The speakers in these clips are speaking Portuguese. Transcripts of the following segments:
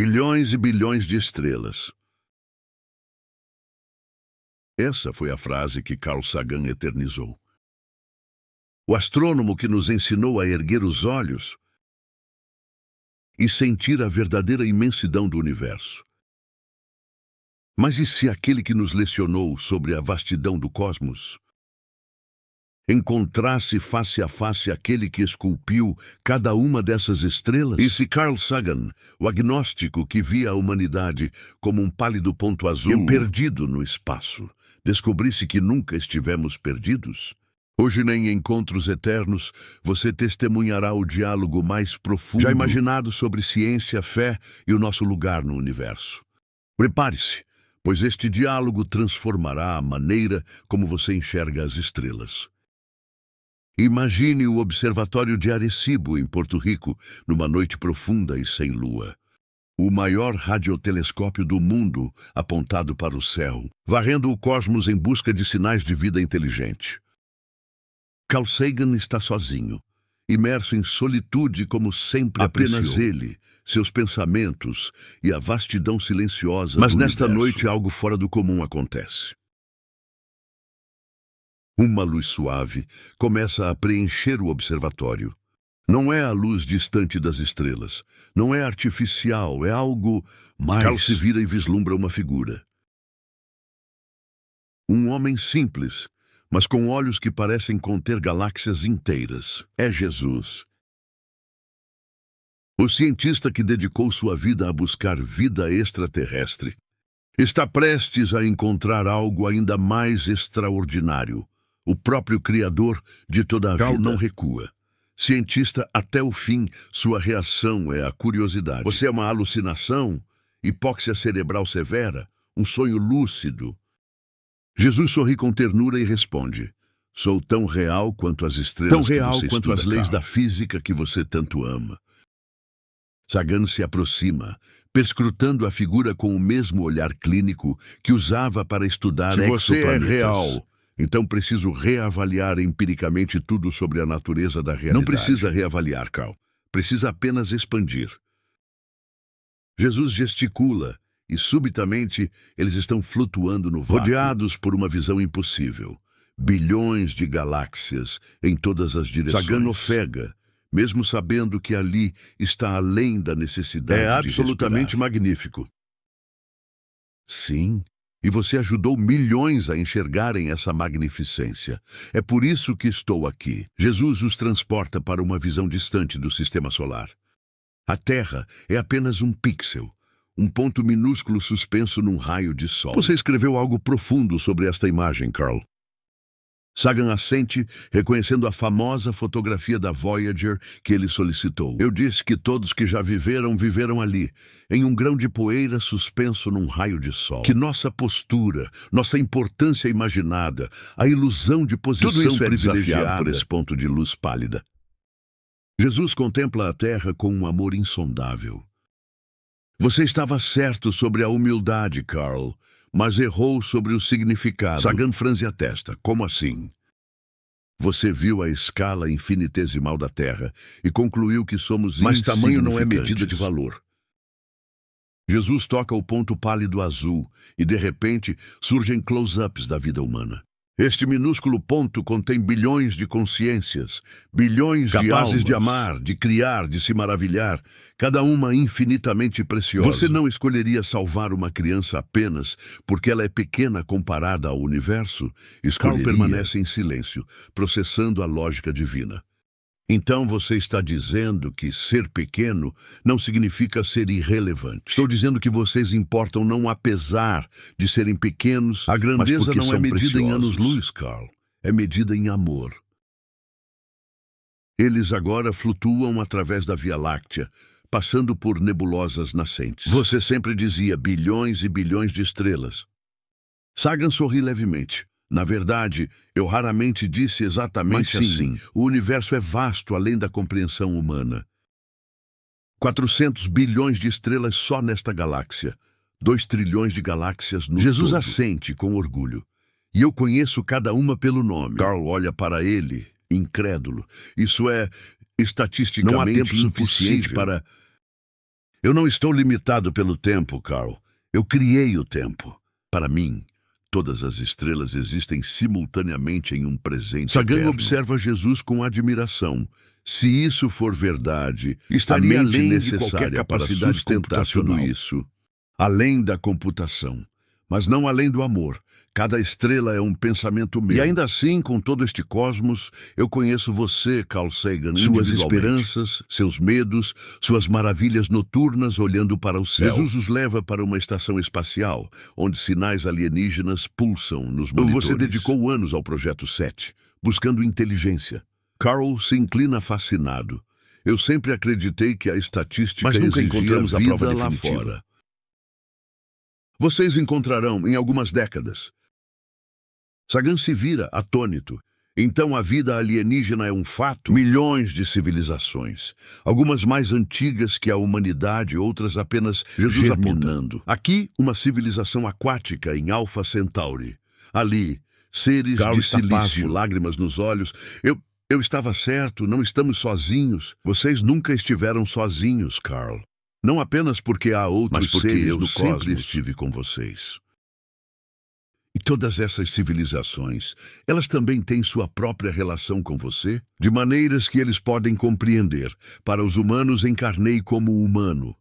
Bilhões e bilhões de estrelas. Essa foi a frase que Carl Sagan eternizou. O astrônomo que nos ensinou a erguer os olhos e sentir a verdadeira imensidão do universo. Mas e se aquele que nos lecionou sobre a vastidão do cosmos encontrasse face a face aquele que esculpiu cada uma dessas estrelas? E se Carl Sagan, o agnóstico que via a humanidade como um pálido ponto azul perdido no espaço, descobrisse que nunca estivemos perdidos? Hoje, nem em encontros eternos, você testemunhará o diálogo mais profundo já imaginado sobre ciência, fé e o nosso lugar no universo. Prepare-se, pois este diálogo transformará a maneira como você enxerga as estrelas. Imagine o Observatório de Arecibo, em Porto Rico, numa noite profunda e sem lua. O maior radiotelescópio do mundo apontado para o céu, varrendo o cosmos em busca de sinais de vida inteligente. Carl Sagan está sozinho, imerso em solitude como sempre apreciou. Apenas ele, seus pensamentos e a vastidão silenciosa do universo. Mas nesta noite algo fora do comum acontece. Uma luz suave começa a preencher o observatório. Não é a luz distante das estrelas. Não é artificial, é algo mais. Carl se vira e vislumbra uma figura. Um homem simples, mas com olhos que parecem conter galáxias inteiras. É Jesus. O cientista que dedicou sua vida a buscar vida extraterrestre está prestes a encontrar algo ainda mais extraordinário. O próprio Criador de toda a vida não recua. Cientista até o fim, sua reação é a curiosidade. Você é uma alucinação? Hipóxia cerebral severa? Um sonho lúcido? Jesus sorri com ternura e responde: sou tão real quanto as estrelas, tão real quanto as leis da física que você tanto ama. Sagan se aproxima, perscrutando a figura com o mesmo olhar clínico que usava para estudar exoplanetas. Se você é real, então preciso reavaliar empiricamente tudo sobre a natureza da realidade. Não precisa reavaliar, Carl. Precisa apenas expandir. Jesus gesticula e, subitamente, eles estão flutuando no vácuo, rodeados por uma visão impossível. Bilhões de galáxias em todas as direções. Sagan ofega, mesmo sabendo que ali está além da necessidade de respirar. É absolutamente magnífico. Sim. E você ajudou milhões a enxergarem essa magnificência. É por isso que estou aqui. Jesus os transporta para uma visão distante do sistema solar. A Terra é apenas um pixel, um ponto minúsculo suspenso num raio de sol. Você escreveu algo profundo sobre esta imagem, Carl. Sagan assente, reconhecendo a famosa fotografia da Voyager que ele solicitou. Eu disse que todos que já viveram ali, em um grão de poeira suspenso num raio de sol. Que nossa postura, nossa importância imaginada, a ilusão de posição tudo isso é privilegiada por esse ponto de luz pálida. Jesus contempla a Terra com um amor insondável. Você estava certo sobre a humildade, Carl, mas errou sobre o significado. Sagan franze a testa. Como assim? Você viu a escala infinitesimal da Terra e concluiu que somos insignificantes. Mas tamanho não é medida de valor. Jesus toca o ponto pálido azul e, de repente, surgem close-ups da vida humana. Este minúsculo ponto contém bilhões de consciências, bilhões capazes de amar, de criar, de se maravilhar, cada uma infinitamente preciosa. Você não escolheria salvar uma criança apenas porque ela é pequena comparada ao universo? Carl permanece em silêncio, processando a lógica divina. Então você está dizendo que ser pequeno não significa ser irrelevante. Estou dizendo que vocês importam não apesar de serem pequenos, a grandeza não é medida em anos-luz, Carl. É medida em amor. Eles agora flutuam através da Via Láctea, passando por nebulosas nascentes. Você sempre dizia bilhões e bilhões de estrelas. Sagan sorri levemente. Na verdade, eu raramente disse exatamente assim. O universo é vasto além da compreensão humana. 400 bilhões de estrelas só nesta galáxia. 2 trilhões de galáxias no Jesus todo. Assente com orgulho. E eu conheço cada uma pelo nome. Carl olha para ele, incrédulo. Isso é estatisticamente não há tempo suficiente para... Eu não estou limitado pelo tempo, Carl. Eu criei o tempo. Para mim, todas as estrelas existem simultaneamente em um presente Sagan eterno. observa Jesus com admiração. Se isso for verdade, Estaria a mente além de necessária qualquer para capacidade sustentar tudo computacional. isso, além da computação, mas não além do amor. Cada estrela é um pensamento meu. E ainda assim, com todo este cosmos, eu conheço você, Carl Sagan, suas individualmente. esperanças, seus medos, suas maravilhas noturnas olhando para o céu. Jesus os leva para uma estação espacial, onde sinais alienígenas pulsam nos monitores. Você dedicou anos ao Projeto 7, buscando inteligência. Carl se inclina fascinado. Eu sempre acreditei que a estatística Mas nunca exigia encontramos a vida prova lá definitiva. fora. Vocês encontrarão em algumas décadas. Sagan se vira, atônito. Então a vida alienígena é um fato? Milhões de civilizações, algumas mais antigas que a humanidade, outras apenas Jesus germinando. aponta. Aqui, uma civilização aquática em Alpha Centauri. Ali, seres Carl de está silício, pasmo, lágrimas nos olhos. Eu estava certo, não estamos sozinhos. Vocês nunca estiveram sozinhos, Carl. Não apenas porque há outros Mas porque seres eu no sempre cosmos. estive com vocês. E todas essas civilizações, elas também têm sua própria relação com você, de maneiras que eles podem compreender. Para os humanos, encarnei como humano.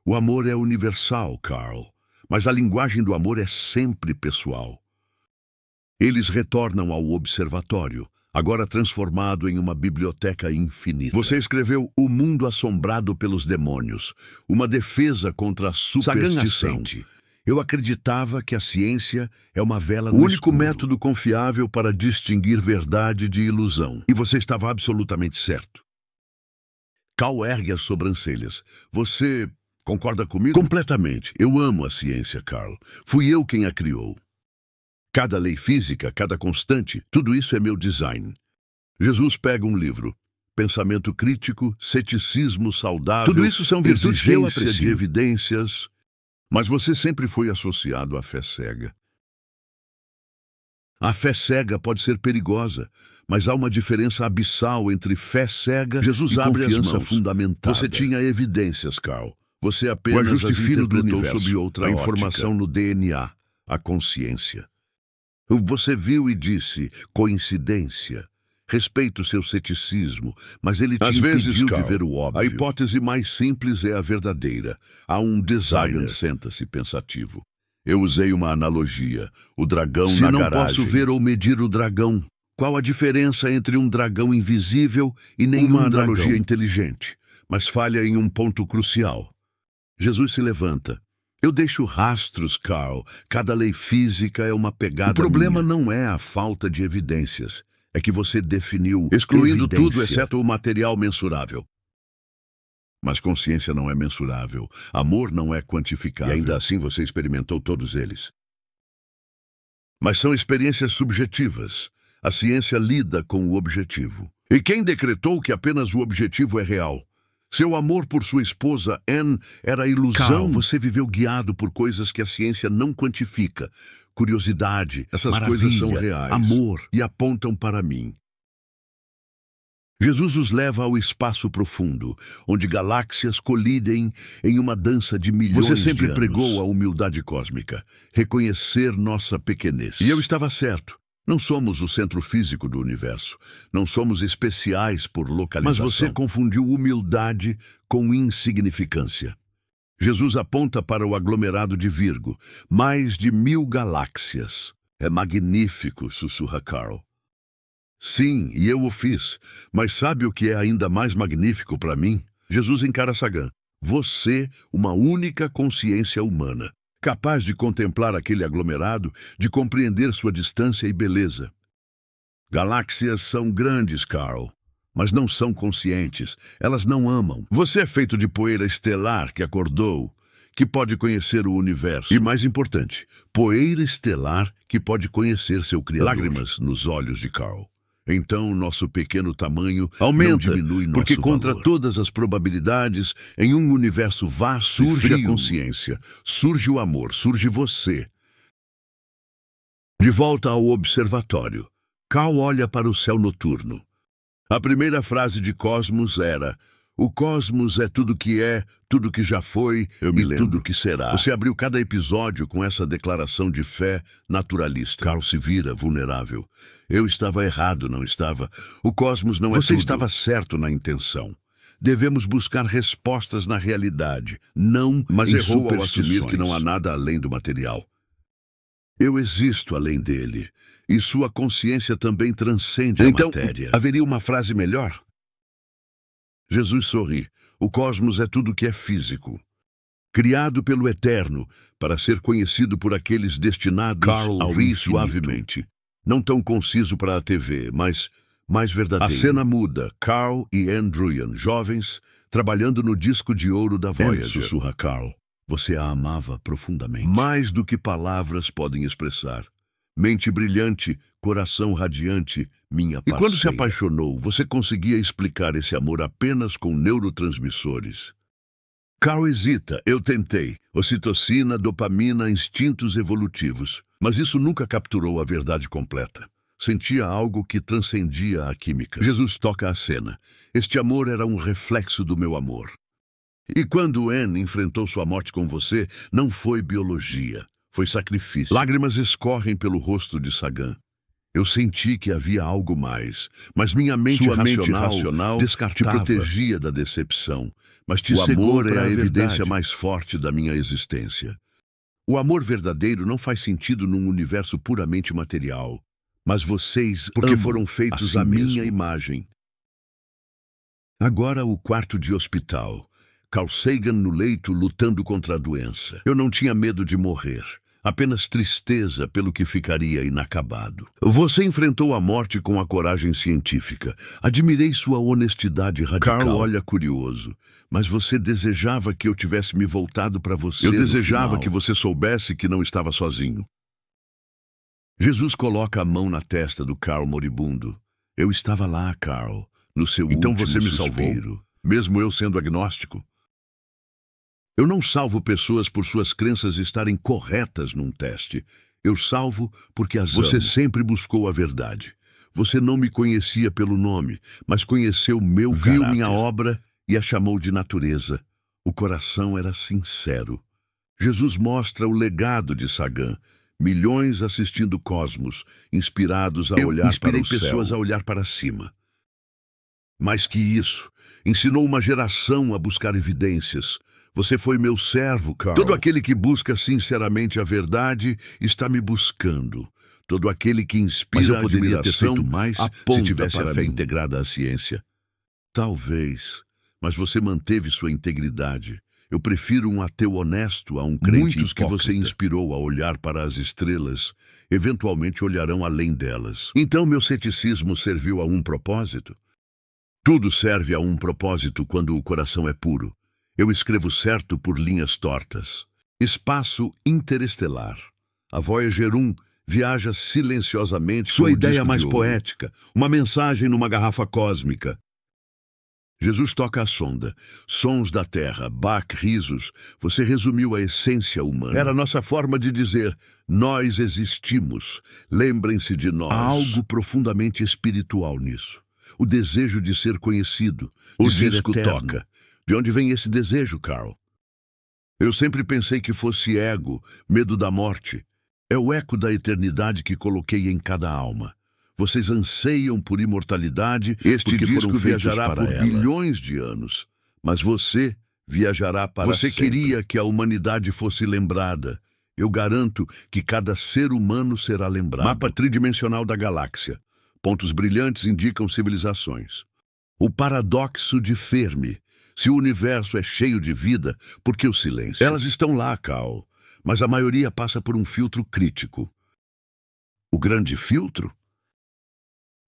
O amor é universal, Carl, mas a linguagem do amor é sempre pessoal. Eles retornam ao observatório, agora transformado em uma biblioteca infinita. Você escreveu O Mundo Assombrado pelos Demônios, uma defesa contra a superstição. Sagan. Eu acreditava que a ciência é uma vela O no único escuro. método confiável para distinguir verdade de ilusão. E você estava absolutamente certo. Carl ergue as sobrancelhas. Você concorda comigo? Completamente. Eu amo a ciência, Carl. Fui eu quem a criou. Cada lei física, cada constante, tudo isso é meu design. Jesus pega um livro. Pensamento crítico, ceticismo saudável. Tudo isso são virtudes que eu exigência aprecio. de evidências. Mas você sempre foi associado à fé cega. A fé cega pode ser perigosa, mas há uma diferença abissal entre fé cega Jesus e abre as confiança mãos. fundamentada. Você tinha evidências, Carl. Você O apenas ajuste as fino do interpretou universo, sob outra a ótica. informação no DNA, a consciência. Você viu e disse, coincidência. Respeito seu ceticismo, mas ele te Às vezes, impediu de Carl, ver o óbvio. a hipótese mais simples é a verdadeira. Há um designer. Sagan Senta-se pensativo. Eu usei uma analogia. O dragão Se na não garagem. posso ver ou medir o dragão, qual a diferença entre um dragão invisível e nenhum Uma analogia dragão? inteligente, mas falha em um ponto crucial. Jesus se levanta. Eu deixo rastros, Carl. Cada lei física é uma pegada O problema minha. não é a falta de evidências. É que você definiu Excluindo tudo, evidência. exceto o material mensurável. Mas consciência não é mensurável. Amor não é quantificável. E ainda assim você experimentou todos eles. Mas são experiências subjetivas. A ciência lida com o objetivo. E quem decretou que apenas o objetivo é real? Seu amor por sua esposa, Anne, era ilusão. Carl, você viveu guiado por coisas que a ciência não quantifica. Curiosidade, Essas maravilha, coisas são reais. amor. E apontam para mim. Jesus os leva ao espaço profundo, onde galáxias colidem em uma dança de milhões Você sempre de anos. pregou a humildade cósmica, reconhecer nossa pequenez. E eu estava certo. Não somos o centro físico do universo. Não somos especiais por Mas localização. você confundiu humildade com insignificância. Jesus aponta para o aglomerado de Virgo. Mais de 1000 galáxias. É magnífico, sussurra Carl. Sim, e eu o fiz. Mas sabe o que é ainda mais magnífico para mim? Jesus encara Sagan. Você, uma única consciência humana, capaz de contemplar aquele aglomerado, de compreender sua distância e beleza. Galáxias são grandes, Carl, mas não são conscientes. Elas não amam. Você é feito de poeira estelar que acordou, que pode conhecer o universo. E mais importante, Poeira estelar que pode conhecer seu Criador. lágrimas nos olhos de Carl. Então, nosso pequeno tamanho Aumenta, não diminui nosso porque contra valor. todas as probabilidades, em um universo vasto Surge e frio, a consciência, surge o amor, surge você. De volta ao observatório, Carl olha para o céu noturno. A primeira frase de Cosmos era: O cosmos é tudo que é, tudo que já foi e tudo que será. Você abriu cada episódio com essa declaração de fé naturalista. Carl se vira vulnerável. Eu estava errado, não estava? O cosmos não é tudo. Você estava certo na intenção. Devemos buscar respostas na realidade, não mas errou ao assumir que não há nada além do material. Eu existo além dele, e sua consciência também transcende a matéria. Então, haveria uma frase melhor? Jesus sorri. O cosmos é tudo que é físico. Criado pelo Eterno, para ser conhecido por aqueles destinados ao rir suavemente. Não tão conciso para a TV, mas mais verdadeiro. A cena muda. Carl e Andrian, jovens, trabalhando no disco de ouro da Voyager. Sussurra Carl. Você a amava profundamente. Mais do que palavras podem expressar. Mente brilhante, coração radiante, minha parceira. E quando se apaixonou, você conseguia explicar esse amor apenas com neurotransmissores. Carl hesita. Eu tentei. Ocitocina, dopamina, instintos evolutivos. Mas isso nunca capturou a verdade completa. Sentia algo que transcendia a química. Jesus toca a cena. Este amor era um reflexo do meu amor. E quando Anne enfrentou sua morte com você, não foi biologia. Foi sacrifício. Lágrimas escorrem pelo rosto de Sagan. Eu senti que havia algo mais, mas minha mente racional descartava. Te protegia da decepção, mas te cegou para a evidência mais forte da minha existência. O amor verdadeiro não faz sentido num universo puramente material, mas vocês porque foram feitos à minha imagem. Agora o quarto de hospital. Carl Sagan no leito lutando contra a doença. Eu não tinha medo de morrer. Apenas tristeza pelo que ficaria inacabado. Você enfrentou a morte com a coragem científica. Admirei sua honestidade radical. Carl olha curioso. Mas você desejava que eu tivesse me voltado para você. Eu desejava que você soubesse que não estava sozinho. Jesus coloca a mão na testa do Carl moribundo. Eu estava lá, Carl, no seu último suspiro. Então você me salvou, mesmo eu sendo agnóstico. Eu não salvo pessoas por suas crenças estarem corretas num teste. Eu salvo porque as amo. Você sempre buscou a verdade. Você não me conhecia pelo nome, mas conheceu meu caráter. Viu minha obra e a chamou de natureza. O coração era sincero. Jesus mostra o legado de Sagan. Milhões assistindo Cosmos, inspirados a olhar para o céu. Pessoas a olhar para cima. Mais que isso, ensinou uma geração a buscar evidências. Você foi meu servo, Carl. Todo aquele que busca sinceramente a verdade está me buscando. Todo aquele que inspira a admiração mais se tivesse a fé integrada à ciência. Talvez, mas você manteve sua integridade. Eu prefiro um ateu honesto a um crente hipócrita. Que você inspirou a olhar para as estrelas, eventualmente olharão além delas. Então meu ceticismo serviu a um propósito? Tudo serve a um propósito quando o coração é puro. Eu escrevo certo por linhas tortas. Espaço interestelar. A Voyager 1 viaja silenciosamente. Sua ideia mais poética. Uma mensagem numa garrafa cósmica. Jesus toca a sonda. Sons da Terra, Bach, risos. Você resumiu a essência humana. Era a nossa forma de dizer, nós existimos. Lembrem-se de nós. Há algo profundamente espiritual nisso. O desejo de ser conhecido. O disco toca. De onde vem esse desejo, Carl? Eu sempre pensei que fosse ego, medo da morte. É o eco da eternidade que coloquei em cada alma. Vocês anseiam por imortalidade, este disco viajará por bilhões de anos. Mas você viajará para sempre. Você queria que a humanidade fosse lembrada. Eu garanto que cada ser humano será lembrado. Mapa tridimensional da galáxia. Pontos brilhantes indicam civilizações. O paradoxo de Fermi. Se o universo é cheio de vida, por que o silêncio? Elas estão lá, Carl, mas a maioria passa por um filtro crítico. O grande filtro?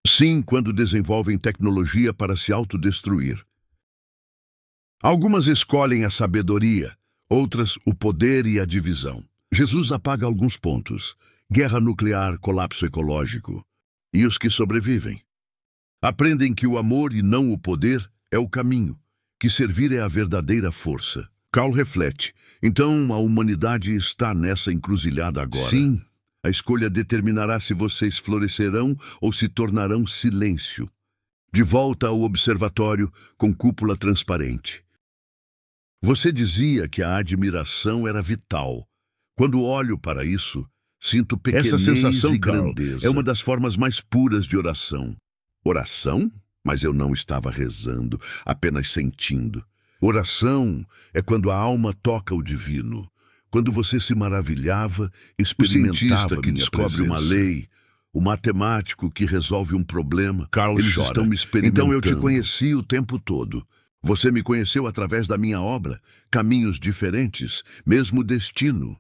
Sim, quando desenvolvem tecnologia para se autodestruir. Algumas escolhem a sabedoria, outras o poder e a divisão. Jesus apaga alguns pontos. Guerra nuclear, colapso ecológico. E os que sobrevivem? Aprendem que o amor e não o poder é o caminho. Que servir é a verdadeira força. Carl reflete. Então a humanidade está nessa encruzilhada agora. Sim, a escolha determinará se vocês florescerão ou se tornarão silêncio. De volta ao observatório com cúpula transparente. Você dizia que a admiração era vital. Quando olho para isso, sinto pequenez. Essa sensação, e Carl, grandeza. é uma das formas mais puras de oração. Oração? Mas eu não estava rezando, apenas sentindo. Oração é quando a alma toca o divino. Quando você se maravilhava, experimentava O cientista que minha descobre uma presença. lei, O matemático que resolve um problema. Carl Eles chora. estão me experimentando. Então Então eu te conheci o tempo todo. Você me conheceu através da minha obra, caminhos diferentes, mesmo destino.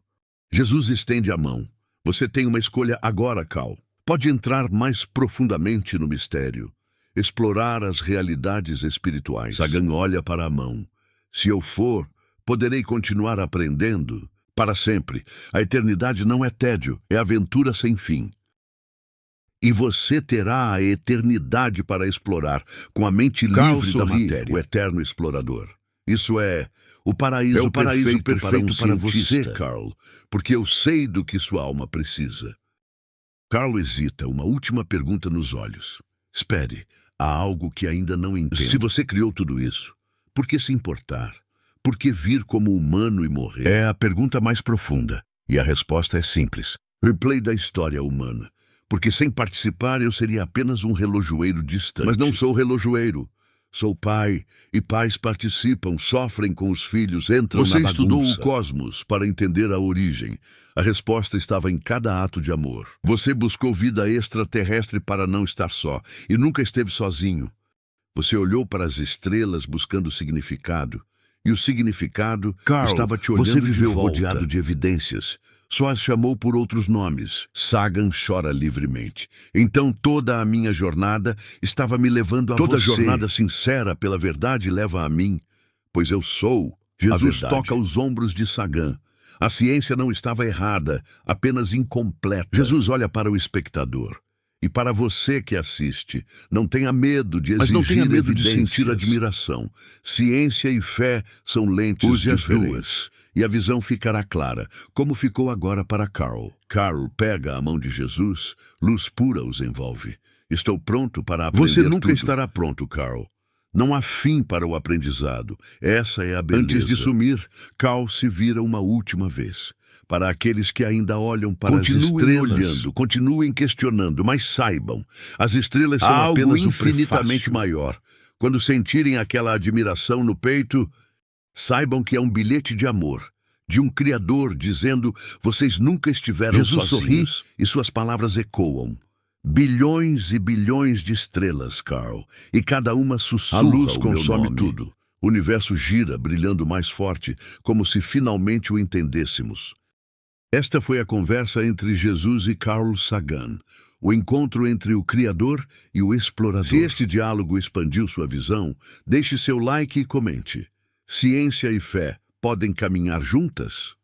Jesus estende a mão. Você tem uma escolha agora, Carl. Pode entrar mais profundamente no mistério, explorar as realidades espirituais. Sagan olha para a mão. Se eu for, poderei continuar aprendendo para sempre. A eternidade não é tédio, é aventura sem fim. E você terá a eternidade para explorar, com a mente Carl livre da sorri, matéria, o eterno explorador. Isso é o paraíso, É o paraíso perfeito para você, cientista. Carl, porque eu sei do que sua alma precisa. Carl hesita, uma última pergunta nos olhos. Espere, há algo que ainda não entendo. Se você criou tudo isso, por que se importar? Por que vir como humano e morrer? É a pergunta mais profunda, e a resposta é simples. Replay da história humana. Porque sem participar eu seria apenas um relojoeiro distante. Mas não sou relojoeiro. Sou pai, e pais participam, sofrem com os filhos, entram Você na estudou bagunça. o Cosmos para entender a origem. A resposta estava em cada ato de amor. Você buscou vida extraterrestre para não estar só, e nunca esteve sozinho. Você olhou para as estrelas buscando significado, e o significado Carl, estava te olhando você viveu de volta. rodeado De evidências. Só as chamou por outros nomes. Sagan chora livremente. Então toda a minha jornada estava me levando a Toda você. jornada sincera pela verdade leva a mim, pois eu sou. Jesus verdade. toca os ombros de Sagan. A ciência não estava errada, apenas incompleta. Jesus olha para o espectador. E para você que assiste, não tenha medo de Mas exigir não tenha medo de evidências. sentir admiração. Ciência e fé são lentes Use as diferentes. E a visão ficará clara, como ficou agora para Carl. Carl pega a mão de Jesus, luz pura os envolve. Estou pronto para aprender Você nunca tudo. estará pronto, Carl. Não há fim para o aprendizado. Essa é a beleza. Antes de sumir, Carl se vira uma última vez. Para aqueles que ainda olham para Continuem as estrelas, olhando, continuem questionando, mas saibam, as estrelas são Há algo apenas um infinitamente prefácio maior. Quando sentirem aquela admiração no peito, saibam que é um bilhete de amor, de um Criador dizendo, vocês nunca estiveram Jesus sozinhos. E suas palavras ecoam. Bilhões e bilhões de estrelas, Carl, e cada uma sussurra. A luz o meu consome nome. Tudo. O universo gira, brilhando mais forte, como se finalmente o entendêssemos. Esta foi a conversa entre Jesus e Carl Sagan, o encontro entre o Criador e o Explorador. Se este diálogo expandiu sua visão, deixe seu like e comente. Ciência e fé podem caminhar juntas?